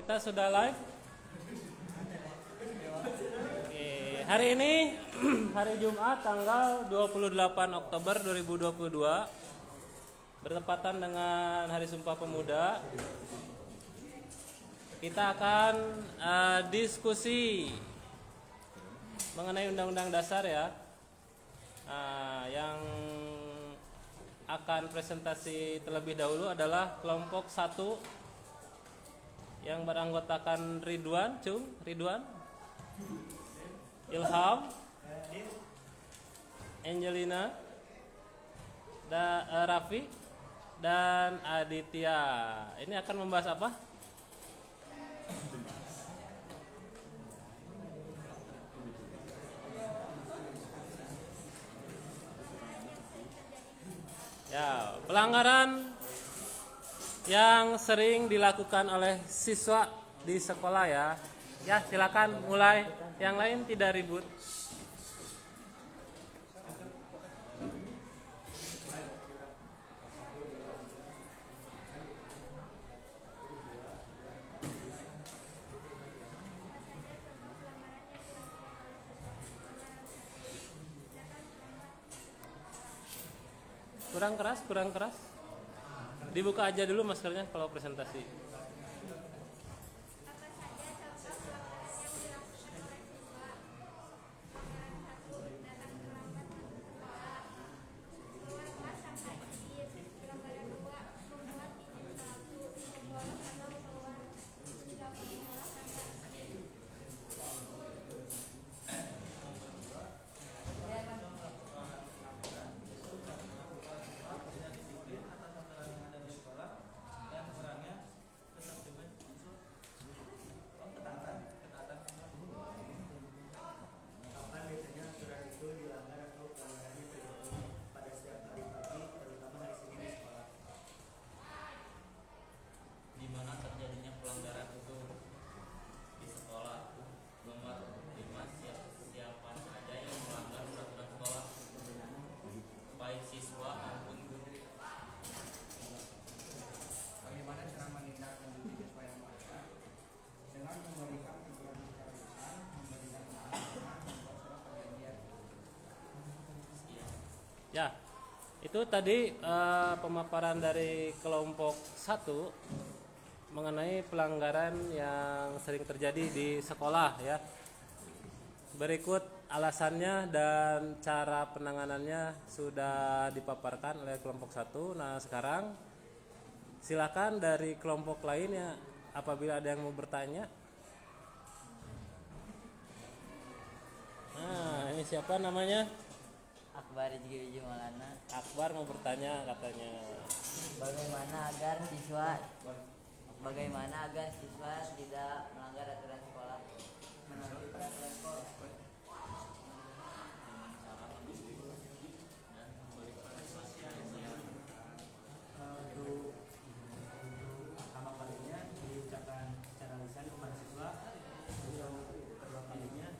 Kita sudah live. Oke, hari ini hari Jumat tanggal 28 Oktober 2022 bertepatan dengan Hari Sumpah Pemuda. Kita akan diskusi mengenai Undang-Undang Dasar ya. Yang akan presentasi terlebih dahulu adalah kelompok 1 yang beranggotakan Ridwan, Ilham, Angelina, Raffi, dan Aditya. Ini akan membahas apa? Ya, pelanggaran yang sering dilakukan oleh siswa di sekolah ya. Ya, silakan mulai. Yang lain tidak ribut. Kurang keras. Dibuka aja dulu maskernya kalau presentasi. Ya, itu tadi pemaparan dari kelompok 1 mengenai pelanggaran yang sering terjadi di sekolah ya. Berikut alasannya dan cara penanganannya sudah dipaparkan oleh kelompok 1. Nah, sekarang silakan dari kelompok lainnya apabila ada yang mau bertanya. Nah, ini siapa namanya? Akbar Rizky Maulana. Akbar mau bertanya katanya. Bagaimana agar siswa tidak melanggar aturan sekolah? Menaati peraturan sekolah. Pertama kalinya diucapkan secara lisan kepada siswa. Kedua kalinya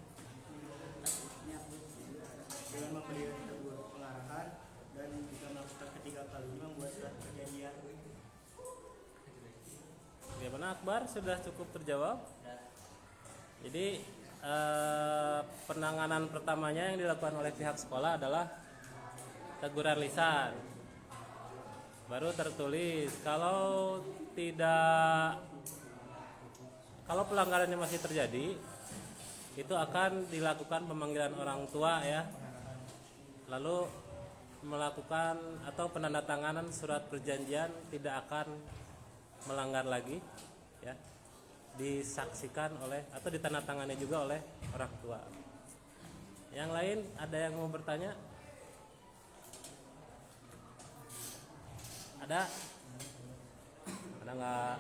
dengan memberi pengarahan, dan juga melakukan ketiga kalinya membuat surat perjanjian. Bagaimana Akbar? Sudah cukup terjawab? Jadi penanganan pertamanya yang dilakukan oleh pihak sekolah adalah teguran lisan. Baru tertulis. Kalau pelanggarannya masih terjadi, itu akan dilakukan pemanggilan orang tua ya. Lalu melakukan atau penandatanganan surat perjanjian tidak akan melanggar lagi ya, disaksikan oleh atau ditandatangani juga oleh orang tua. Yang lain ada yang mau bertanya? Ada nggak?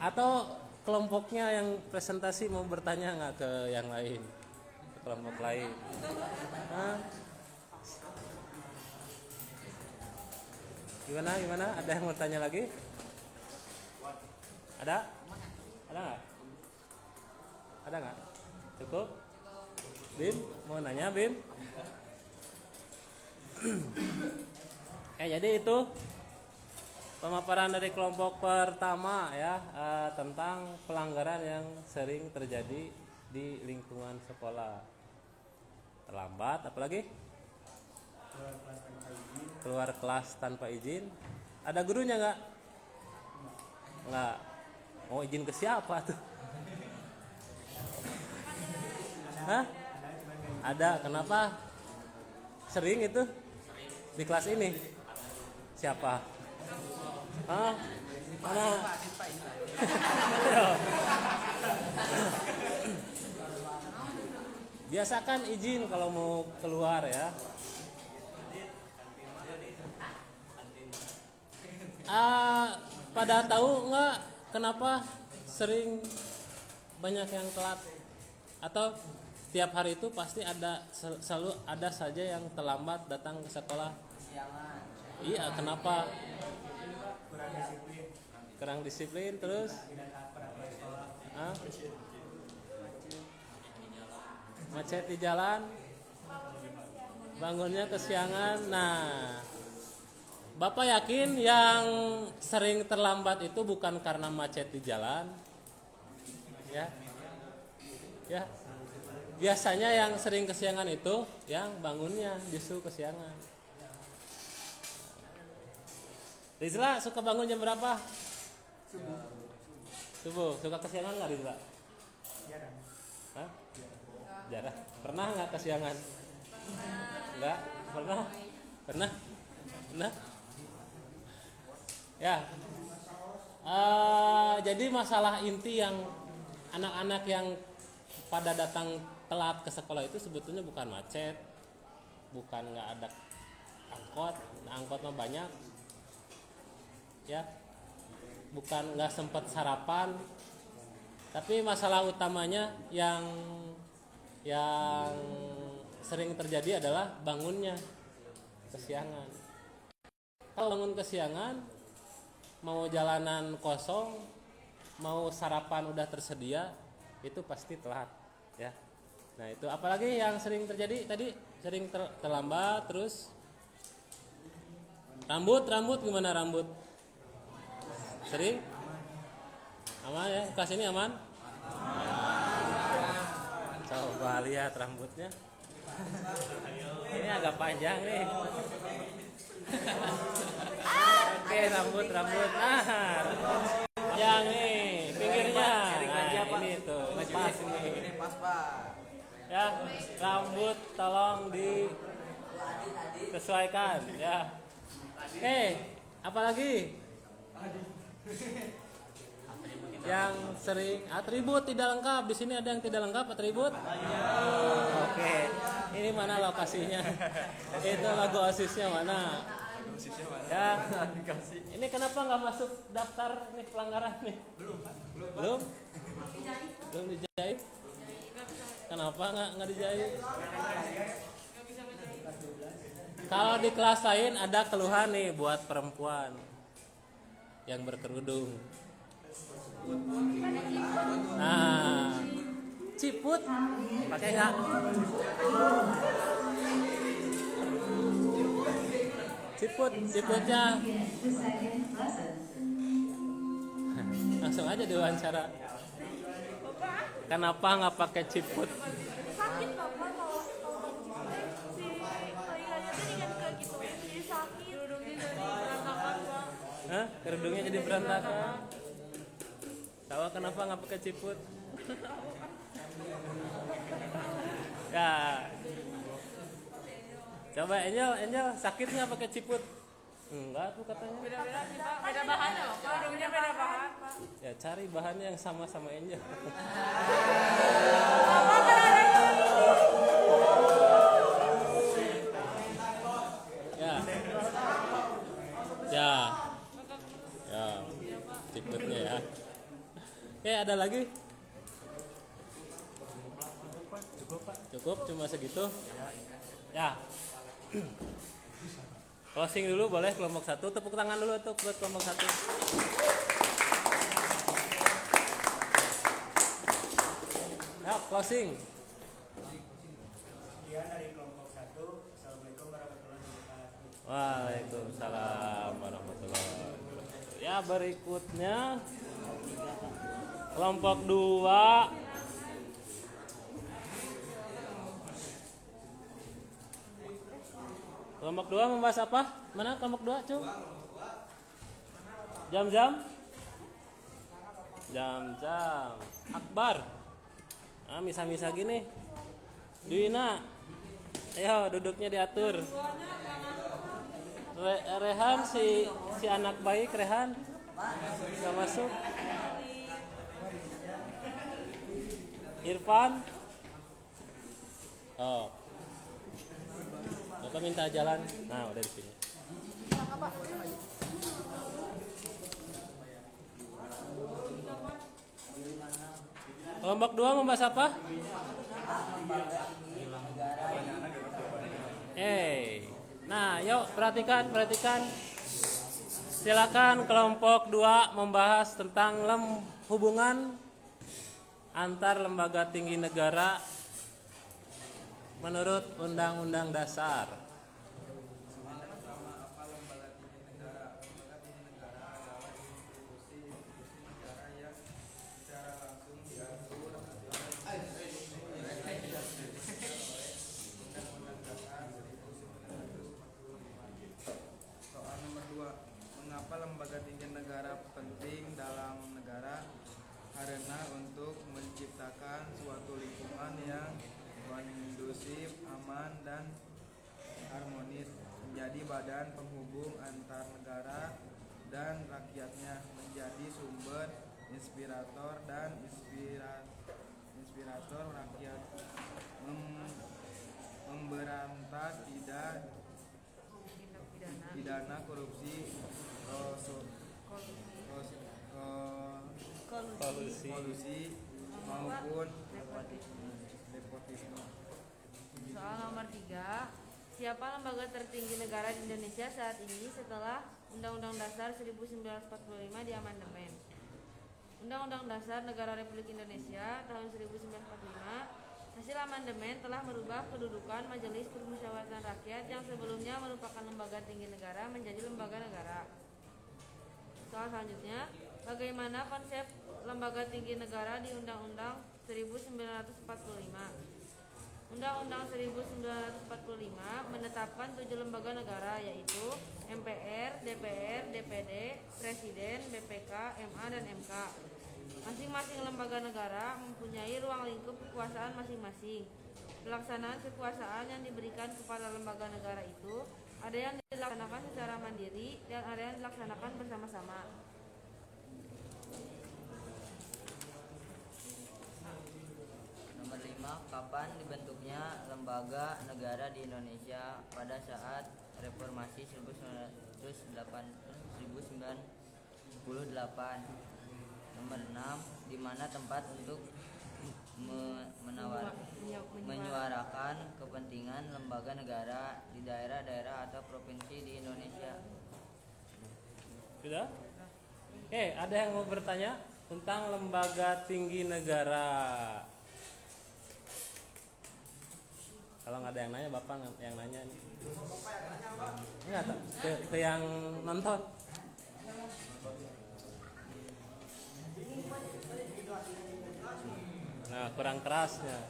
Atau kelompoknya yang presentasi mau bertanya nggak ke yang lain, ke kelompok lain? Gimana? Ada yang mau tanya lagi? Ada nggak? Ada nggak? Cukup? Bim, mau nanya Bim? Jadi itu pemaparan dari kelompok pertama ya, tentang pelanggaran yang sering terjadi di lingkungan sekolah. Terlambat, apalagi keluar kelas tanpa izin. Ada gurunya nggak? Nggak. Mau izin ke siapa tuh? Hah? Ada. Kenapa? Sering itu di kelas ini? Siapa? Hah? Mana? Biasakan izin kalau mau keluar ya. Pada tahu nggak kenapa sering banyak yang telat? Atau tiap hari itu pasti selalu ada saja yang terlambat datang ke sekolah? Iya, kenapa? Kurang disiplin terus? Macet di jalan, bangunnya kesiangan. Nah, Bapak yakin yang sering terlambat itu bukan karena macet di jalan? Ya. Biasanya yang sering kesiangan itu yang bangunnya justru kesiangan. Rizla suka bangun jam berapa? Subuh. Suka kesiangan nggak Rizla? Jarang. Hah? Jarang. Pernah nggak kesiangan? Nggak. Pernah? Ya. Jadi masalah inti yang anak-anak yang pada datang telat ke sekolah itu sebetulnya bukan macet, bukan nggak ada angkot mah banyak, ya, bukan nggak sempat sarapan, tapi masalah utamanya yang sering terjadi adalah bangunnya kesiangan. Kalau bangun kesiangan, mau jalanan kosong, mau sarapan udah tersedia, itu pasti telat, ya. Nah itu apalagi yang sering terjadi tadi, sering terlambat. Terus rambut gimana rambut? Sering? Aman ya, kelas ini aman? Coba lihat rambutnya. Ini agak panjang nih. Oke, rambut. Yang nih, pinggirnya. Nah, ini tuh, pas ini. Pas Pak. Ya, rambut tolong disesuaikan ya. Oke, apalagi? Yang sering atribut tidak lengkap. Di sini ada yang tidak lengkap atribut? Oke. Ini mana lokasinya? Itu logo OSIS-nya mana? Ya. Ini kenapa nggak masuk daftar nih pelanggaran nih? Belum dijahit? Kenapa nggak dijahit? Kalau di kelas lain ada keluhan nih buat perempuan yang berkerudung. Nah, ciput pakai nggak? Ciputnya langsung aja diwawancara. Kenapa nggak pakai ciput? Sakit Bapak kalau pakai ciput si telinganya tuh diganti gitu jadi sakit. Kerudungnya jadi berantakan Pak. Hah? Kerudungnya jadi berantakan. Tahu kenapa nggak pakai ciput? Ya. Coba Angel sakit nggak pakai ciput? Enggak tuh katanya. Beda-beda sih Pak, beda bahannya loh. Kerudungnya beda bahan Pak. Ya cari bahannya yang sama Angel. Ya, ciputnya ya. Oke, ada lagi? Cukup cuma segitu. Ya. Closing dulu boleh kelompok 1. Tepuk tangan dulu untuk buat kelompok 1. Ya, closing. Sekian dari kelompok 1. Assalamualaikum warahmatullahi wabarakatuh. Waalaikumsalam warahmatullahi wabarakatuh. Ya, berikutnya kelompok 2. Kelompok 2 membahas apa? Mana kelompok 2, Cung? Jam-jam? Jam-jam. Akbar. Ah, misa-misa gini. Duina. Ayo duduknya diatur. Rehan si anak baik Rehan. Gak masuk. Irfan. Oh. Bapak minta jalan. Nah, udah di sini. Kelompok 2 membahas apa? Nah, yuk perhatikan. Silakan kelompok 2 membahas tentang hubungan antar lembaga tinggi negara menurut Undang-Undang Dasar. Soal nomor 2, mengapa lembaga tinggi negara penting dalam negara? Karena untuk menciptakan suatu lingkungan yang kondusif, aman, dan harmonis, menjadi badan penghubung antar negara dan rakyatnya, menjadi sumber inspirator rakyat, memberantas pidana korupsi, kolusi maupun nepotisme. Soal nomor 3, siapa lembaga tertinggi negara di Indonesia saat ini setelah Undang-Undang Dasar 1945 diamandemen? Undang-Undang Dasar Negara Republik Indonesia tahun 1945 hasil amandemen telah merubah kedudukan Majelis Permusyawaratan Rakyat yang sebelumnya merupakan lembaga tinggi negara menjadi lembaga negara. Soal selanjutnya, bagaimana konsep lembaga tinggi negara di Undang-Undang 1945? Undang-Undang 1945 menetapkan 7 lembaga negara, yaitu MPR, DPR, DPD, Presiden, BPK, MA, dan MK. Masing-masing lembaga negara mempunyai ruang lingkup kekuasaan masing-masing. Pelaksanaan kekuasaan yang diberikan kepada lembaga negara itu ada yang dilaksanakan secara mandiri dan ada yang dilaksanakan bersama-sama. Nomor 5, kapan dibentuknya lembaga negara di Indonesia? Pada saat reformasi 1998. Nomor 6, di mana tempat untuk menyuarakan kepentingan lembaga negara di daerah-daerah atau provinsi di Indonesia. Sudah? Ada yang mau bertanya tentang lembaga tinggi negara? Kalau nggak ada yang nanya, Bapak yang nanya nih. Enggak, ke yang nonton. Nah, kurang kerasnya.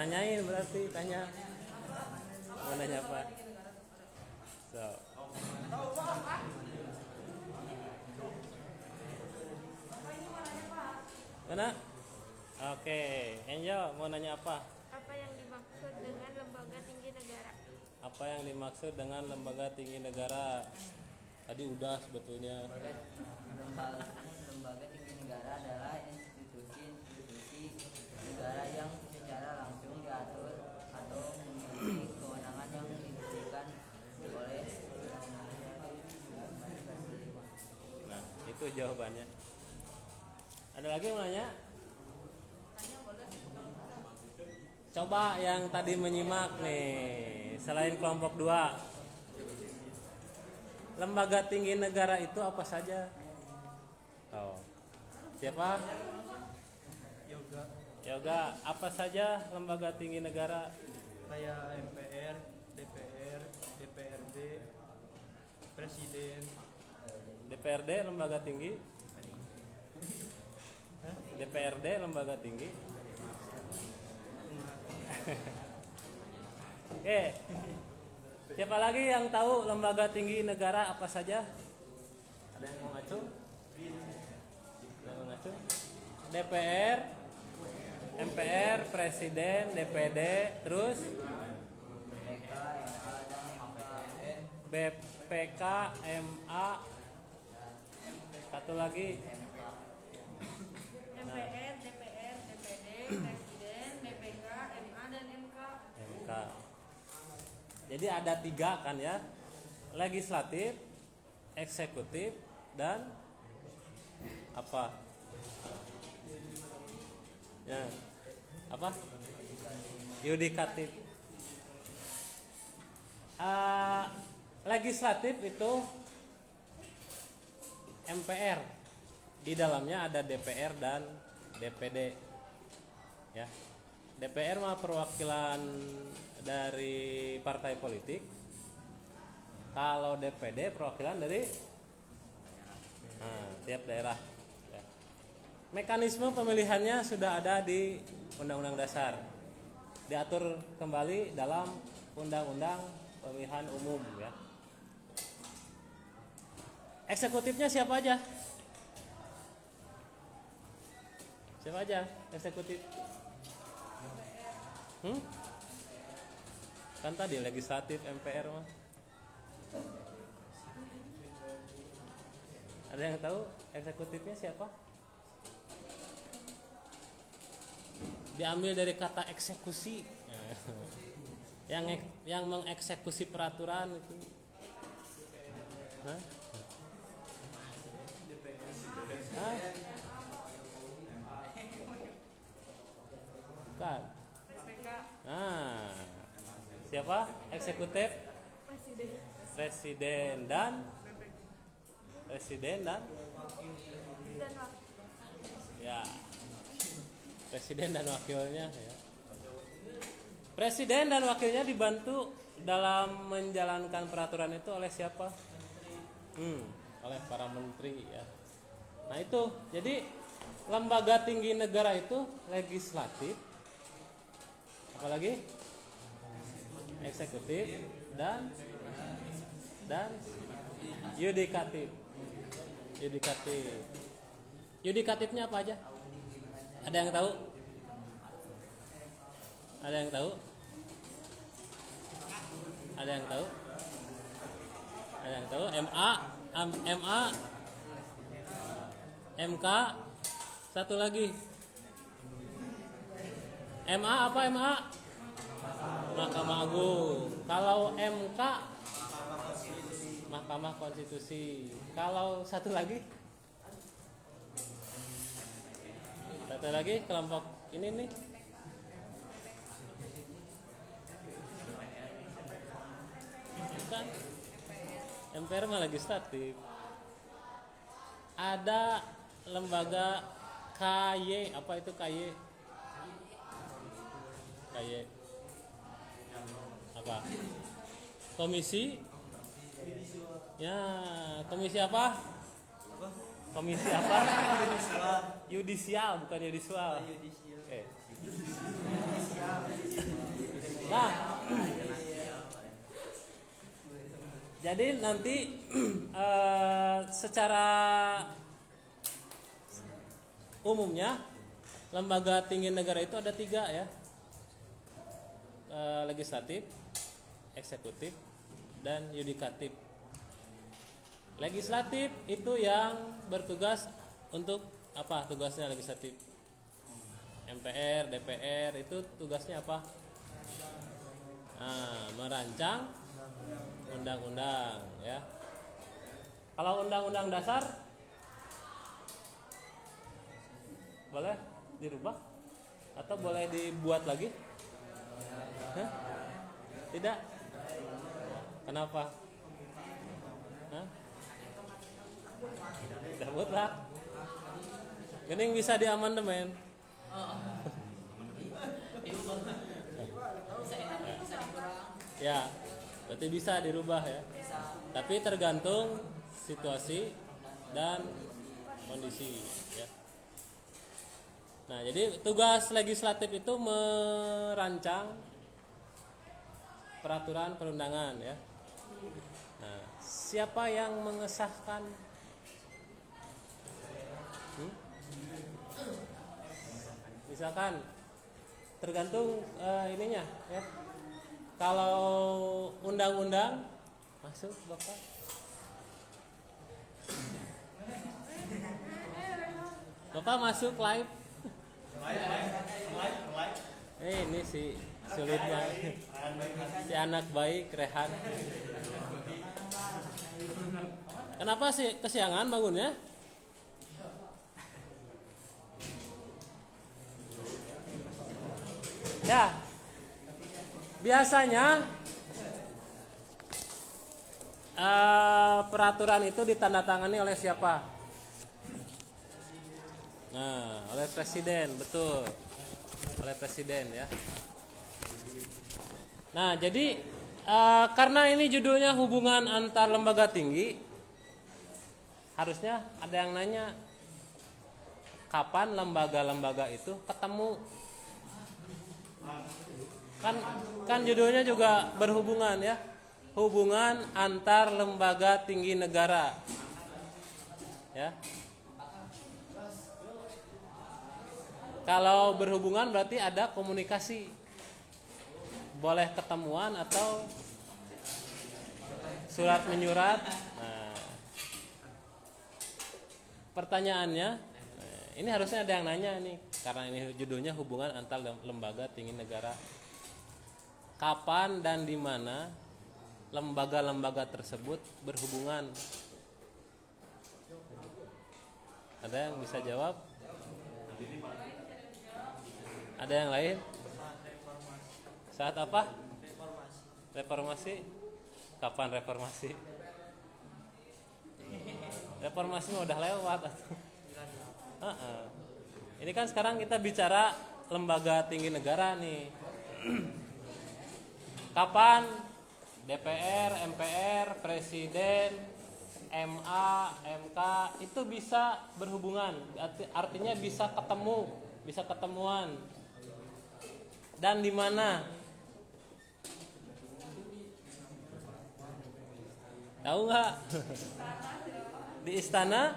Nanyain berarti, tanya. Mau nanya apa? So. Mana? Oke, Angel mau nanya apa? Apa yang dimaksud dengan lembaga tinggi negara? Apa yang dimaksud dengan lembaga tinggi negara? Tadi udah sebetulnya. Lembaga tinggi negara adalah institusi negara yang secara langsung diatur atau memiliki kewenangan yang diberikan oleh. Nah, itu jawabannya. Ada lagi yang mau nanya? Coba yang tadi menyimak nih, selain kelompok 2, lembaga tinggi negara itu apa saja? Oh, siapa? Yoga Apa saja lembaga tinggi negara? kayak MPR, DPRD lembaga tinggi. DPRD lembaga tinggi. Oke. Siapa lagi yang tahu lembaga tinggi negara apa saja? Ada yang mau ngacu? Ada yang mau ngacu? DPR, MPR, Presiden, DPD, terus BPK, MA, satu lagi MPR, DPR, DPD, Presiden, BPK, MA dan MK. MK. Jadi ada 3 kan ya, legislatif, eksekutif, dan apa? Ya, apa? Yudikatif. Legislatif itu MPR, di dalamnya ada DPR dan DPD. Ya, DPR mah perwakilan dari partai politik. Kalau DPD perwakilan dari tiap daerah. Ya. Mekanisme pemilihannya sudah ada di Undang-Undang Dasar. Diatur kembali dalam Undang-Undang Pemilihan Umum ya. Eksekutifnya siapa aja? Siapa aja eksekutif? Kan tadi legislatif MPR mah. Ada yang tahu eksekutifnya siapa? Diambil dari kata eksekusi. Yang mengeksekusi peraturan itu. Hah? Hah? Bukan. BPK. Nah, siapa eksekutif? Presiden dan ya, presiden dan wakilnya ya. Presiden dan wakilnya dibantu dalam menjalankan peraturan itu oleh siapa? Oleh para menteri ya. Nah itu, jadi lembaga tinggi negara itu legislatif, apalagi eksekutif dan yudikatif. Yudikatifnya apa aja? Ada yang tahu? Ada yang tahu? Ada yang tahu? Ada yang tahu? MA, MK, satu lagi. MA apa MA? Mahkamah Agung. Kalau MK, Mahkamah Konstitusi. Kalau satu lagi? Satu lagi kelompok ini nih. Bukan. MPR mah legislatif. Ada lembaga KY, apa itu KY? KY. Apa? Komisi? Ya, komisi apa? Komisi apa? Yudisial, bukan yudisial. Nah, jadi nanti secara umumnya lembaga tinggi negara itu ada 3 ya, legislatif, eksekutif, dan yudikatif. Legislatif itu yang bertugas untuk apa? Tugasnya legislatif. MPR, DPR itu tugasnya apa? Merancang undang-undang ya. Kalau undang-undang dasar boleh dirubah atau boleh dibuat lagi? Hah? Tidak. Kenapa? Hah? Sebutlah. Gening bisa diamandemen. Ya, berarti bisa dirubah ya. Tapi tergantung situasi dan kondisi ya. Nah, jadi tugas legislatif itu merancang peraturan perundangan ya. Nah, siapa yang mengesahkan? Misalkan tergantung ininya ya. Kalau undang-undang masuk Bapak. Bapak masuk live. Ini si sulitnya si anak baik Rehan. Kenapa sih kesiangan bangunnya? Ya, biasanya peraturan itu ditandatangani oleh siapa? Nah, oleh presiden, betul, oleh presiden ya. Nah, jadi karena ini judulnya hubungan antar lembaga tinggi, harusnya ada yang nanya kapan lembaga-lembaga itu ketemu. Kan judulnya juga berhubungan ya, hubungan antar lembaga tinggi negara ya. Kalau berhubungan berarti ada komunikasi, boleh ketemuan atau surat menyurat. Nah, pertanyaannya, ini harusnya ada yang nanya nih, karena ini judulnya hubungan antar lembaga tinggi negara. Kapan dan di mana lembaga-lembaga tersebut berhubungan? Ada yang bisa jawab? Ada yang lain? Saat apa? Reformasi. Kapan reformasi? Reformasi udah lewat. Ini kan sekarang kita bicara lembaga tinggi negara nih. Kapan DPR, MPR, Presiden, MA, MK itu bisa berhubungan? Artinya bisa ketemu, bisa ketemuan. Dan di mana? Tahu nggak? Di istana?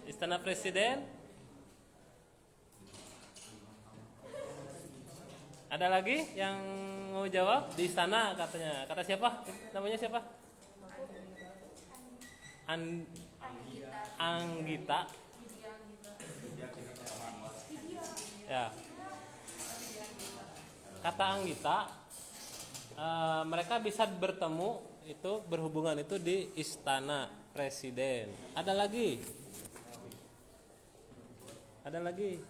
Istana Presiden? Ada lagi yang mau jawab? Di istana katanya. Kata siapa? Namanya siapa? Anggita. Ya. Kata Anggita, mereka bisa bertemu itu berhubungan itu di istana Presiden. Ada lagi? Ada lagi?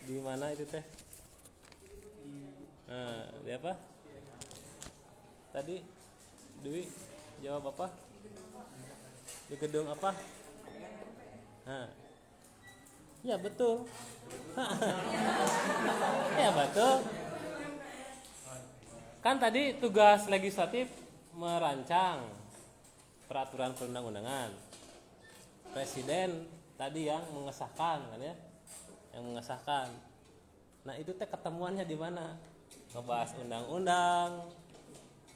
Di mana itu teh? Nah, di apa? Tadi Dwi jawab apa? Di gedung apa? Nah. Ya betul. Ya betul. Kan tadi tugas legislatif merancang peraturan perundang-undangan. Presiden tadi yang mengesahkan kan ya? Yang mengesahkan. Nah, itu teh ketemuannya di mana? Ngebahas undang-undang.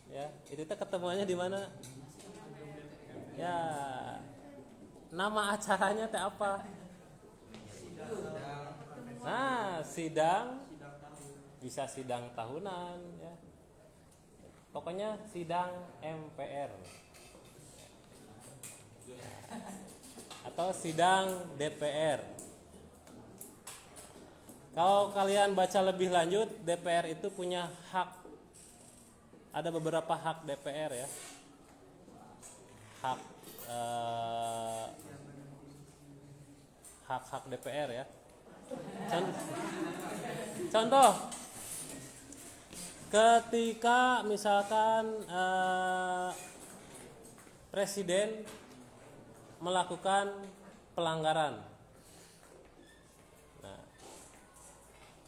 Ya, itu teh ketemuannya di mana? Ya. Nama acaranya teh apa? Nah, sidang, bisa sidang tahunan ya. Pokoknya sidang MPR atau sidang DPR. Kalau kalian baca lebih lanjut, DPR itu punya hak. Ada beberapa hak DPR ya. Hak DPR ya. Contoh, ketika misalkan presiden melakukan pelanggaran, nah,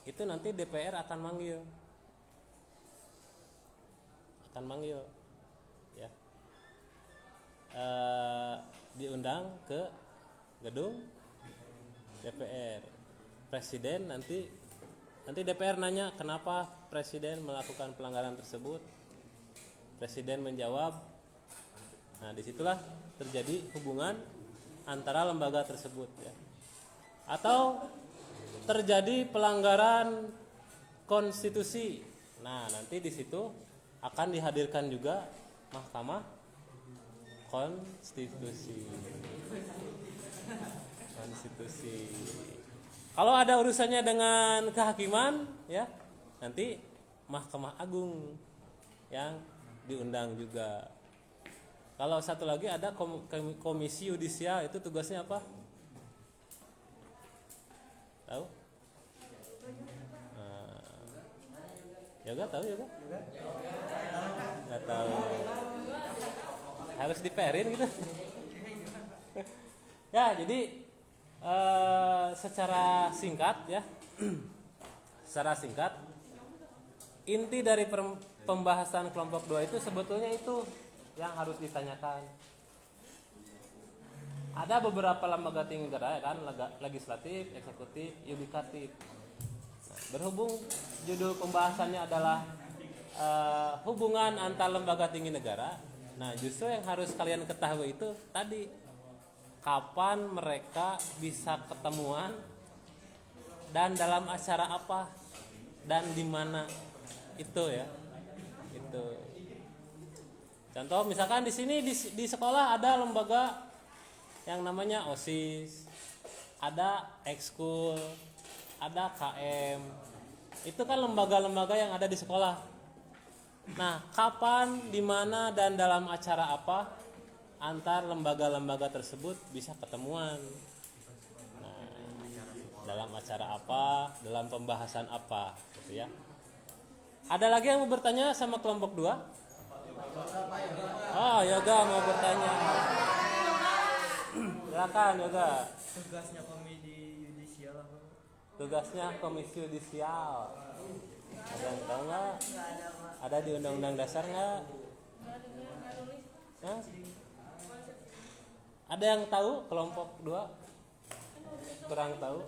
itu nanti DPR akan manggil akan manggil ya. Diundang ke gedung DPR. Presiden nanti DPR nanya kenapa presiden melakukan pelanggaran tersebut. Presiden menjawab. Nah, disitulah terjadi hubungan antara lembaga tersebut ya. Atau terjadi pelanggaran konstitusi. Nah, nanti di situ akan dihadirkan juga Mahkamah Konstitusi. Kalau ada urusannya dengan kehakiman ya, nanti Mahkamah Agung yang diundang juga. Kalau satu lagi ada komisi yudisial, itu tugasnya apa? Tahu? Yoga tahu Yoga? Nggak tahu. Harus diperin gitu. Ya, jadi secara singkat ya, inti dari pembahasan kelompok 2 itu sebetulnya itu yang harus ditanyakan. Ada beberapa lembaga tinggi negara ya kan, legislatif, eksekutif, yudikatif. Nah, berhubung judul pembahasannya adalah hubungan antar lembaga tinggi negara. Nah, justru yang harus kalian ketahui itu tadi, kapan mereka bisa ketemuan dan dalam acara apa dan di mana, itu ya. Itu. Contoh misalkan di sini di sekolah ada lembaga yang namanya OSIS, ada ekskul, ada KM. Itu kan lembaga-lembaga yang ada di sekolah. Nah, kapan, di mana, dan dalam acara apa antar lembaga-lembaga tersebut bisa ketemuan? Nah, dalam acara apa, dalam pembahasan apa, gitu ya. Ada lagi yang mau bertanya sama kelompok 2? Oh, Yoga mau bertanya. Silakan Yoga. Tugasnya komisi yudisial apa? Tugasnya komisi yudisial. Ada yang tahu nggak? Ada di Undang-Undang Dasar nggak? Hah? Ada yang tahu kelompok 2? Kurang tahu.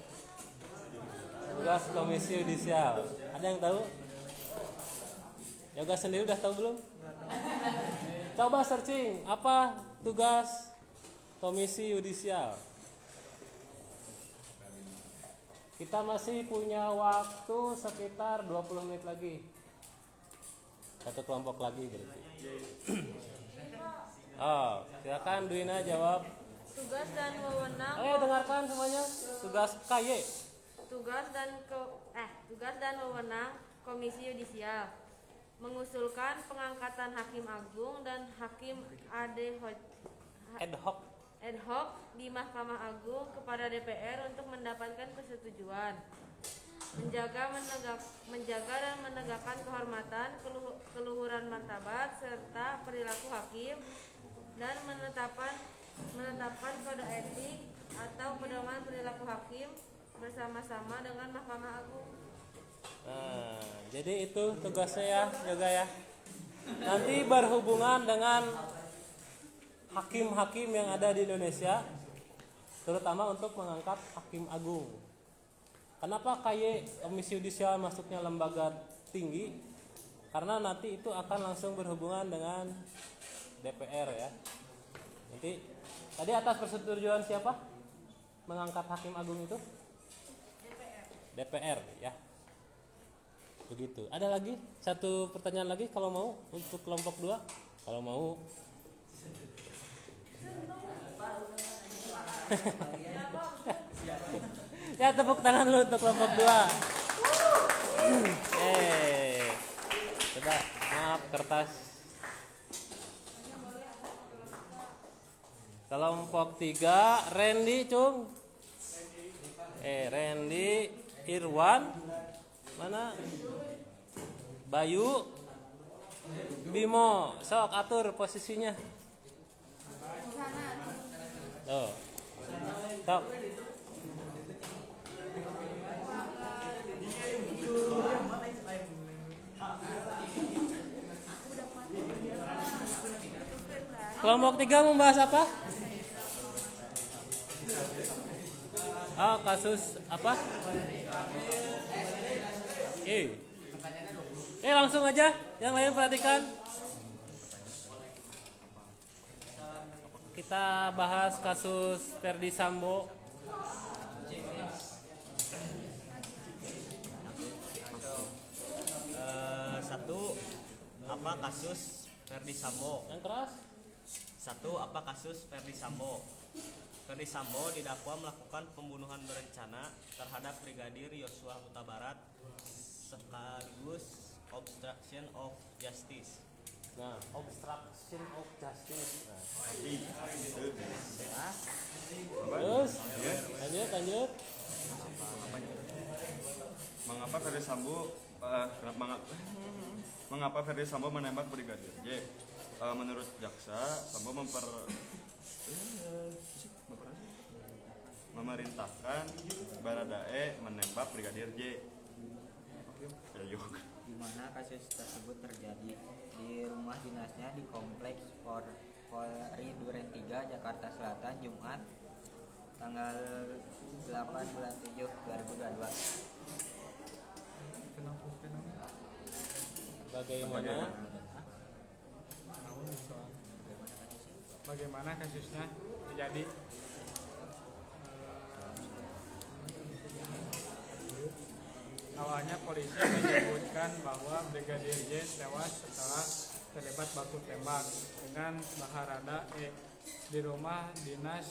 Tugas komisi yudisial. Ada yang tahu? Yoga sendiri udah tahu belum? Coba searching apa tugas komisi yudisial. Kita masih punya waktu sekitar 20 menit lagi. Satu kelompok lagi berarti. Oh, silakan Duina jawab. Tugas dan wewenang. Ayo dengarkan semuanya. Tugas KY. Tugas dan wewenang Komisi Yudisial mengusulkan pengangkatan hakim agung dan hakim Ad hoc. di Mahkamah Agung kepada DPR untuk mendapatkan persetujuan, menjaga dan menegakkan kehormatan, keluhuran martabat serta perilaku hakim, dan menetapkan kode etik atau pedoman perilaku hakim bersama-sama dengan Mahkamah Agung. Nah, jadi itu tugasnya ya, Yoga ya. Nanti berhubungan dengan hakim-hakim yang ada di Indonesia, terutama untuk mengangkat hakim agung. Kenapa KY Komisi Yudisial masuknya lembaga tinggi? Karena nanti itu akan langsung berhubungan dengan DPR ya. Nanti tadi atas persetujuan siapa mengangkat hakim agung itu? DPR ya. Begitu. Ada lagi satu pertanyaan lagi kalau mau untuk kelompok 2? Kalau mau. Ya, tepuk tangan lu untuk kelompok 2. Coba maaf kertas. Kelompok 3 Randy Cung. Randy, Irwan, mana? Bayu, Bimo, sok atur posisinya. Tuh. Sok. Kelompok 3 membahas apa? Oh, kasus apa? Langsung aja, yang lain perhatikan. Kita bahas kasus Ferdi Sambo. Satu, apa kasus Ferdi Sambo? Yang keras. Satu, apa kasus Ferdi Sambo? Ferdi Sambo didakwa melakukan pembunuhan berencana terhadap Brigadir Yosua Huta Barat sekaligus obstruction of justice. Nah, obstruction of justice. Nah. Terus, lanjut. Mengapa Ferdi Sambo menembak Brigadir J? Menurut jaksa, Sambo memerintahkan Baradae menembak Brigadir J. Di mana kasus tersebut terjadi di rumah dinasnya di Kompleks Polri Duren 3 Jakarta Selatan Jumat tanggal 8 bulan 7 2022. Bagaimana kasusnya terjadi? Awalnya polisi menyebutkan bahwa Brigadir J tewas setelah terlibat baku tembak dengan Baharada E di rumah dinas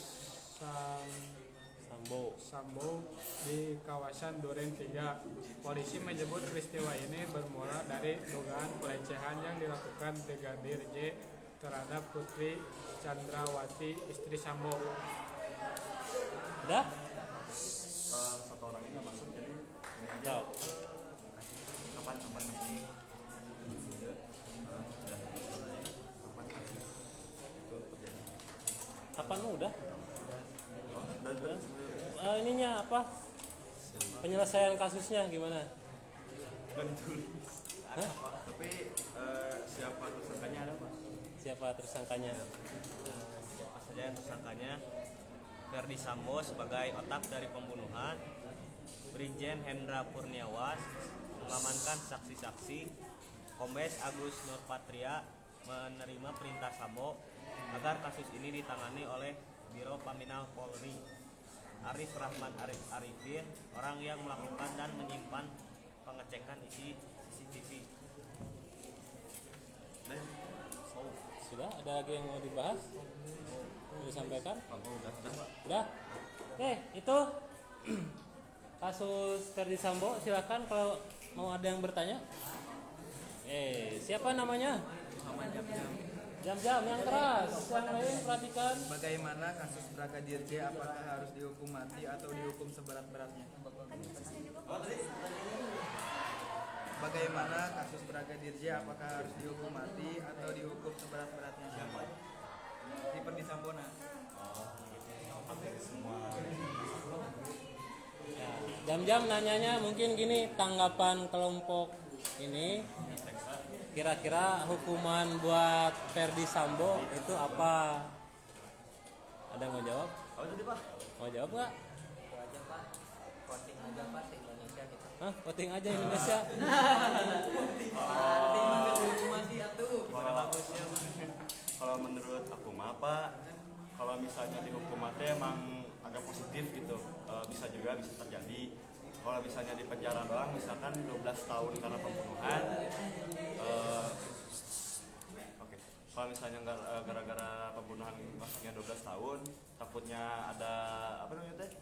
Sambo di kawasan Duren 3. Polisi menyebut peristiwa ini bermula dari dugaan pelecehan yang dilakukan Brigadir J terhadap Putri Chandrawati, istri Sambo. Udah? Satu orang ini masuk jadi Jawab. kapan nanti Kapan udah? Ininya apa? Penyelesaian kasusnya gimana? Hah? tapi siapa tersangkanya ada Pak? Siapa tersangkanya? Siapa saja yang tersangkanya? Ferdi Sambo sebagai otak dari pembunuhan. Brigjen Hendra Kurniawan mengamankan saksi-saksi. Kombes Agus Nurpatria menerima perintah Sambo agar kasus ini ditangani oleh Biro Paminal Polri. Arif Rahman Arifin, orang yang melakukan dan menyimpan pengecekan isi CCTV. Sudah? Ada lagi yang mau dibahas? Mau disampaikan? Udah? Itu kasus Ferdi Sambo. Silakan kalau mau ada yang bertanya. Siapa namanya? Muhammad Jamjam. Jam-jam yang keras. Yang lain perhatikan. Bagaimana kasus Brigadir J, apakah harus dihukum mati atau dihukum seberat-beratnya? Bagaimana kasus Brigadir J, apakah harus dihukum mati atau dihukum seberat-beratnya? Siapa? Di Ferdi Sambo. Jam-jam nanyanya mungkin gini, tanggapan kelompok ini kira-kira hukuman buat Ferdi Sambo itu apa? Ada yang mau jawab? Mau jawab nggak? Itu aja Pak, voting aja Pak di Indonesia gitu. Hah? Voting aja Indonesia. Kalau menurut aku mah Pak, kalau misalnya dihukum mati emang agak positif gitu, bisa terjadi. Kalau misalnya di penjara doang, misalkan 12 tahun karena pembunuhan, kalau misalnya gara-gara pembunuhan masuknya 12 tahun, takutnya ada apa namanya teh?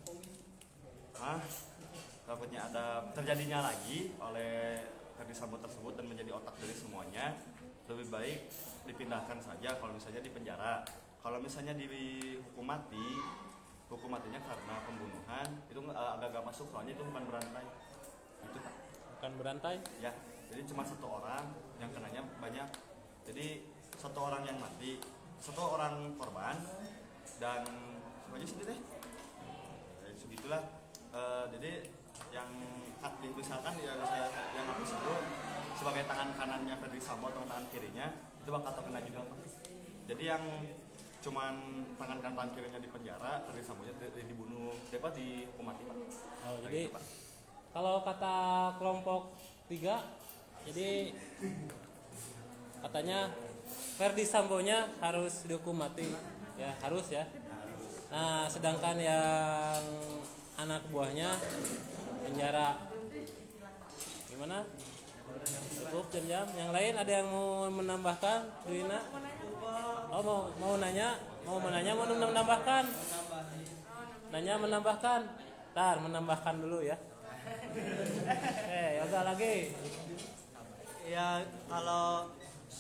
Takutnya ada terjadinya lagi oleh Ferdi Sambo tersebut dan menjadi otak dari semuanya. Lebih baik dipindahkan saja kalau misalnya di penjara. Kalau misalnya dihukum mati, hukum matinya karena pembunuhan itu agak-agak masuk, soalnya itu bukan berantai. Itu Pak. Bukan berantai? Ya, jadi cuma satu orang yang kenanya banyak. Jadi satu orang yang mati, satu orang korban, dan semuanya sedih deh. Segitulah. Jadi yang misalkan yang aku sebut sebagai tangan kanannya Ferdi Sambo atau tangan kirinya itu bakal terkena juga Pak. Jadi yang cuman tangan kanan tangan kirinya di penjara, Ferdi Sambo dibunuh, dihukum mati Pak. Oh, jadi Gitu, Pak. kalau kata kelompok 3, jadi katanya Ferdi Sambonya harus dihukum mati, ya harus ya. Nah, sedangkan yang anak buahnya penjara. Gimana? Cukup jam-jam. Yang lain ada yang mau menambahkan, Duina? Oh, mau nanya, mau menambahkan. Nanya menambahkan. Ntar menambahkan dulu ya. Yoga lagi. Ya kalau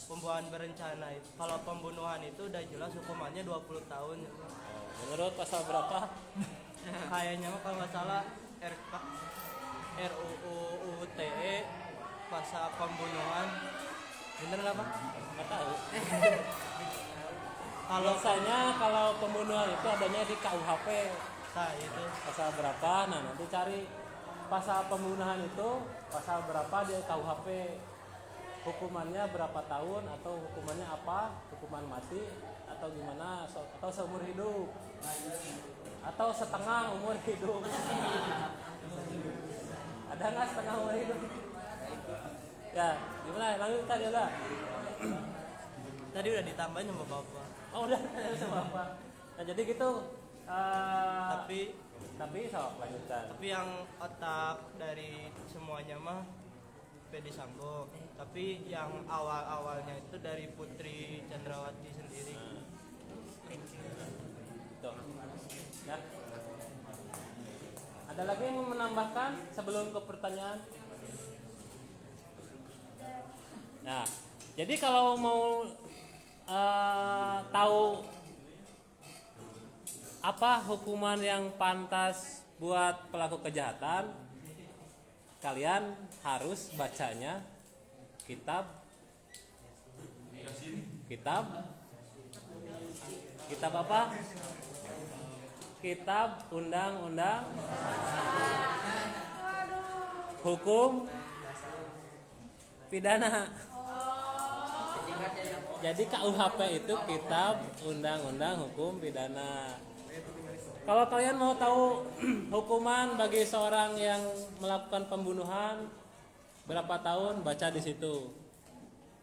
pembunuhan berencana itu, kalau pembunuhan itu udah jelas hukumannya 20 tahun. Menurut pasal berapa? Kayaknya mah kalau nggak salah RUU UTE pasal pembunuhan. Bener nggak Pak? Nggak tahu. Kalau Biasanya kalau pembunuhan itu adanya di KUHP. nah itu Pasal berapa? Nah, nanti cari pasal pembunuhan itu pasal berapa di KUHP. Hukumannya berapa tahun atau hukumannya apa? Hukuman mati atau gimana? Atau seumur hidup? Atau setengah umur hidup? Ada nggak setengah umur hidup? Ya, gimana? Lanjut tadi udah. tadi udah ditambahin sama Bapak. Oh udah, sama apa? Nah jadi gitu. Tapi sok lanjutkan. Tapi yang otak dari semuanya mah Ferdi Sambo. Tapi yang awal-awalnya itu dari Putri Chandrawati sendiri. Tuh. Ya. Ada lagi yang mau menambahkan sebelum ke pertanyaan? Nah, jadi kalau mau tahu apa hukuman yang pantas buat pelaku kejahatan, kalian harus bacanya kitab apa? Kitab Undang-Undang Hukum Pidana. Jadi KUHP itu Kitab Undang-Undang Hukum Pidana. Kalau kalian mau tahu hukuman bagi seorang yang melakukan pembunuhan berapa tahun, baca di situ.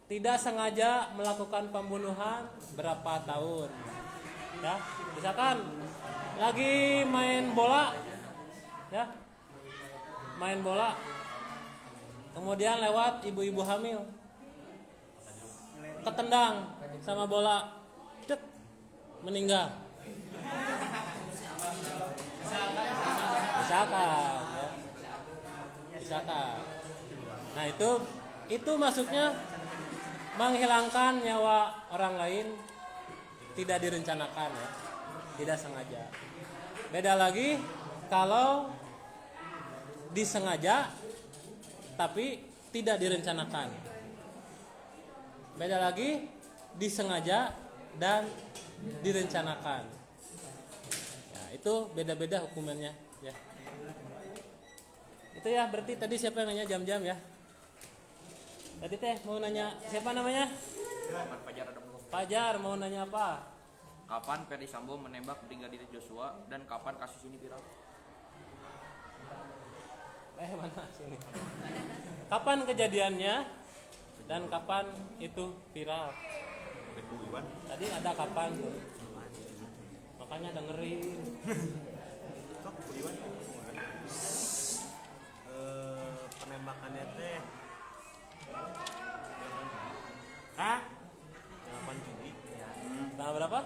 Tidak sengaja melakukan pembunuhan berapa tahun. Ya, misalkan lagi main bola, ya, main bola, kemudian lewat ibu-ibu hamil, ketendang sama bola, cek, meninggal. Misalkan. Nah itu maksudnya menghilangkan nyawa orang lain tidak direncanakan ya, tidak sengaja. Beda lagi kalau disengaja tapi tidak direncanakan. Beda lagi disengaja dan direncanakan. Nah, itu beda-beda hukumannya ya. Itu ya, berarti tadi siapa yang nanya jam-jam ya? Tadi teh mau nanya siapa namanya? Fajar mau nanya apa? Kapan Ferdi Sambo menembak Brigadir Joshua dan kapan kasus ini viral? Mana sini? Kapan kejadiannya dan kapan itu viral? Tadi ada kapan tuh? Makanya dengerin. Penembakannya teh 8 Juli. Tanggal berapa?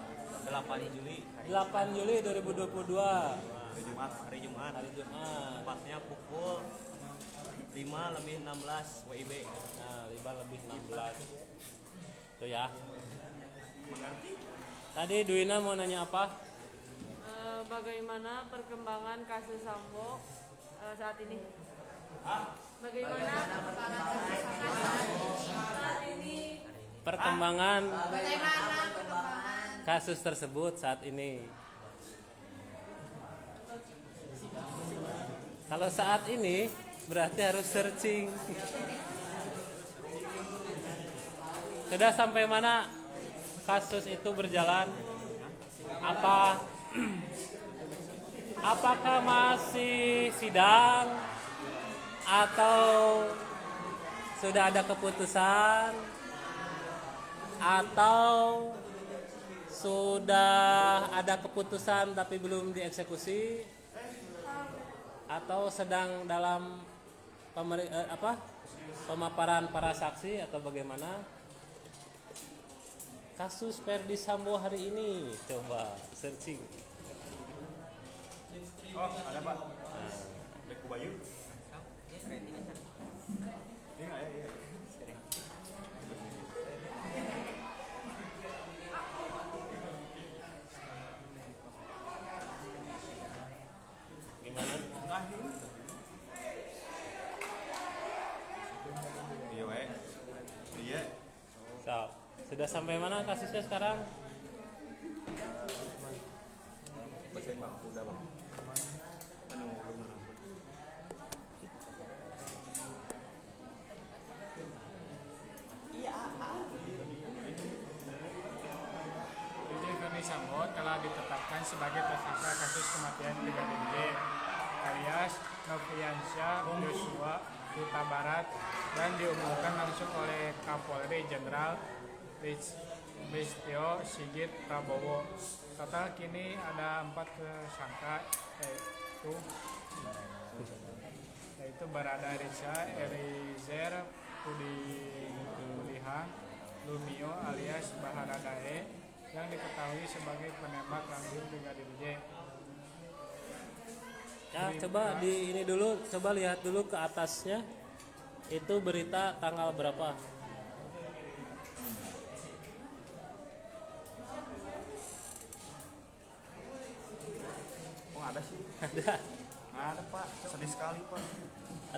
8 Juli. 8 Juli 2022. Hari Jumat. Tepatnya pukul 5:16 WIB. Nah, 5:16. Tuh ya. Tadi Duina mau nanya apa? Bagaimana perkembangan kasus Sambo saat ini? Bagaimana Perkembangan kasus tersebut saat ini. Kalau saat ini berarti harus searching. Sudah sampai mana kasus itu berjalan? Apa apakah masih sidang atau sudah ada keputusan atau sudah ada keputusan tapi belum dieksekusi atau sedang dalam pemaparan para saksi atau bagaimana? Kasus Ferdi Sambo hari ini coba searching. Oh, ada Pak. Deku Bayu. Iya, iya. Gimana? Iya, we. Iya. So, sudah sampai mana kasusnya sekarang? Irjen Verdi Sambo telah ditetapkan sebagai tersangka kasus kematian Brigadir J alias Nofriansyah Joshua Huta Barat dan diumumkan langsung oleh Kapolri Jenderal Listio Sigit Prabowo. Total kini ada 4 tersangka yaitu Barada Rica, Eliezer Pudihang Lumio alias Baharadae yang diketahui sebagai penembak langsung Brigadir J. Ya, coba di ini dulu, coba lihat dulu ke atasnya. Itu berita tanggal berapa? Oh, ada sih. Ada. Ada, Pak. Sedih sekali, Pak.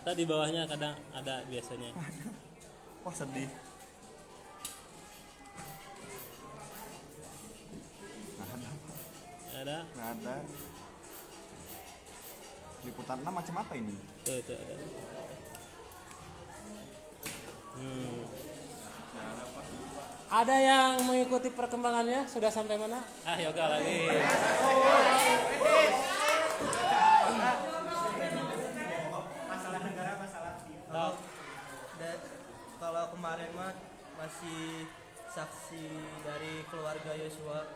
Atau di bawahnya kadang ada biasanya. Wah, sedih. Ada. Nggak ada. Liputan 6 macam apa ini? Tuh ada. Ada yang mengikuti perkembangannya? Sudah sampai mana? Yoga lagi. Kalau kemarin mah masih saksi dari keluarga Yosua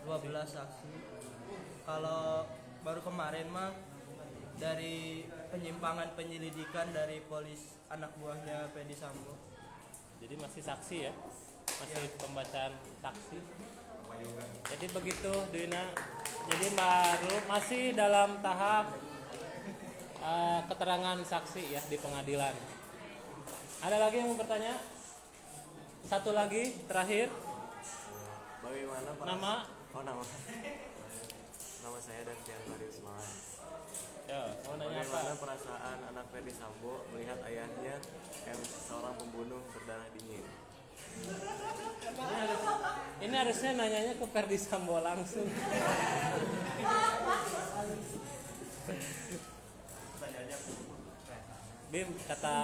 12 saksi. Kalau baru kemarin mah dari penyimpangan penyelidikan dari polis anak buahnya Ferdi Sambo. Jadi masih saksi ya? Masih pembacaan saksi. Jadi begitu Dina. Jadi baru masih dalam tahap keterangan saksi ya di pengadilan. Ada lagi yang mau bertanya? Satu lagi terakhir. Bagaimana Pak? Nama? Oh, nama saya Davian Marius Malan. Ya, mau nanya Bagaimana apa? perasaan anak Ferdi Sambo melihat ayahnya yang seorang pembunuh berdarah dingin? Ini harusnya nanyanya ke Ferdi Sambo langsung. Bim, kata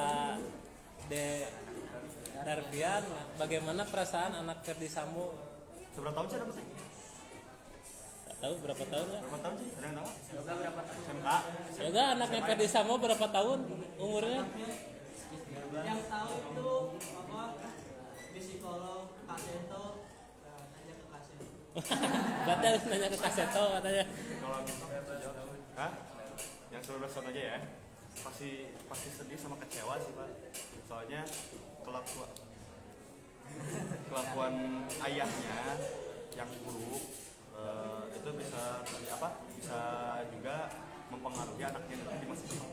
Darvian, bagaimana perasaan anak Ferdi Sambo? Seberapa tahun sih? Gak tahu berapa tahun ya? Berapa tahun sih? Ada yang tahu? Berapa tahun? SMK. Yoga anaknya Ferdi Sambo berapa tahun umurnya? Yang tahu itu apa? Psikolog Kasento tanya ke Kasento. Berarti harus nanya ke Kaseto katanya. Kalau gitu, hah? Yang 19 tahun aja ya? Pasti sedih sama kecewa sih, Pak. Soalnya kelakuan ayahnya yang buruk itu bisa juga mempengaruhi anaknya nanti di masa depan.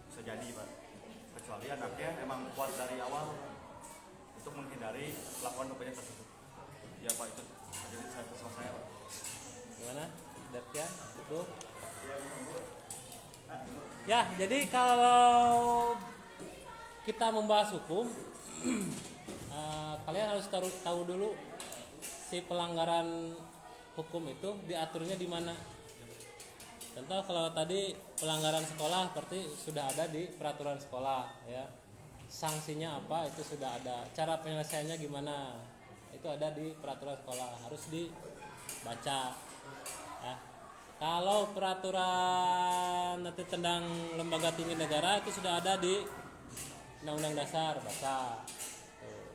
Bisa jadi, Pak. Kecuali anaknya emang kuat dari awal untuk menghindari kelakuan bapaknya tersebut. Ya, Pak, itu jadi saya pesan saya, Pak. Gimana? Darvian? Betul? Ya, jadi kalau kita membahas hukum, kalian harus tahu dulu si pelanggaran hukum itu diaturnya di mana. Contoh kalau tadi pelanggaran sekolah berarti sudah ada di peraturan sekolah ya. Sanksinya apa itu sudah ada. Cara penyelesaiannya gimana? Itu ada di peraturan sekolah, harus dibaca. Ya. Kalau peraturan nanti tentang lembaga tinggi negara itu sudah ada di Undang-Undang Dasar, baca. Tuh.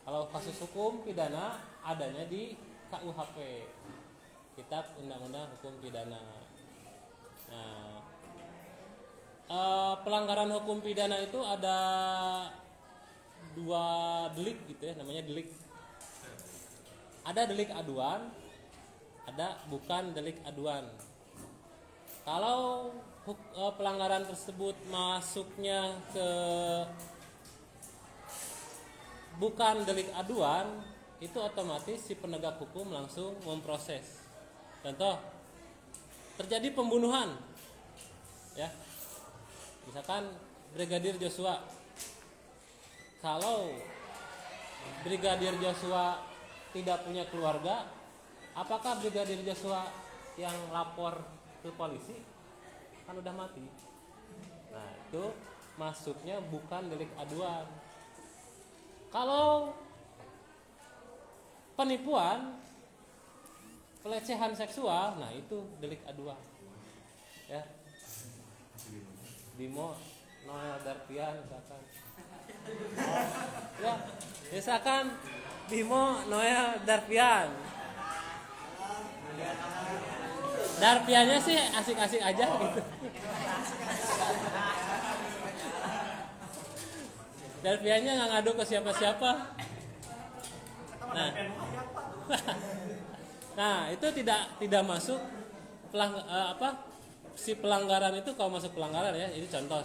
Kalau kasus hukum pidana adanya di KUHP, Kitab Undang-Undang Hukum Pidana. Nah, pelanggaran hukum pidana itu ada 2 delik gitu ya, namanya delik. Ada delik aduan, ada bukan delik aduan. Kalau pelanggaran tersebut masuknya ke bukan delik aduan, itu otomatis si penegak hukum langsung memproses. Contoh, terjadi pembunuhan, ya, misalkan Brigadir Joshua. Kalau Brigadir Joshua tidak punya keluarga, apakah Brigadir Joshua yang lapor ke polisi? Kan udah mati. Nah, itu masuknya bukan delik aduan. Kalau penipuan, pelecehan seksual, nah itu delik aduan. Ya. Bimo, Noel Darpian misalkan. Ya, misalkan Bimo Noel Darpian. Darpiannya sih asik-asik aja gitu. Darpiannya nggak ngadu ke siapa-siapa. Nah, nah itu tidak masuk si pelanggaran itu. Kalau masuk pelanggaran ya, ini contoh.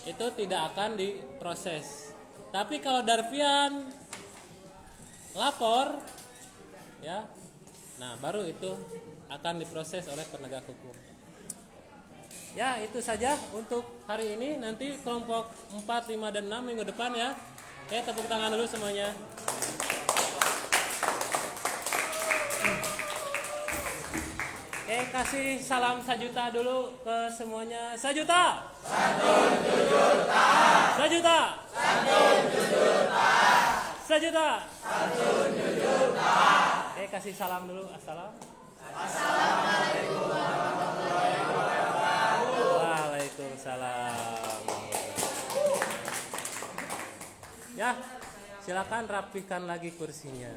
Itu tidak akan diproses. Tapi kalau Darpian lapor, ya, nah baru itu akan diproses oleh penegak hukum. Ya, itu saja untuk hari ini. Nanti kelompok 4, 5, dan 6 minggu depan ya. Oke, tepuk tangan dulu semuanya. Oke, kasih salam sajuta dulu ke semuanya. Sajuta. Santun jujur taat. Sajuta. Santun jujur taat. Sajuta. Santun jujur taat. Oke, kasih salam dulu. Assalamualaikum warahmatullahi wabarakatuh. Waalaikumsalam. Ya, silakan rapikan lagi kursinya.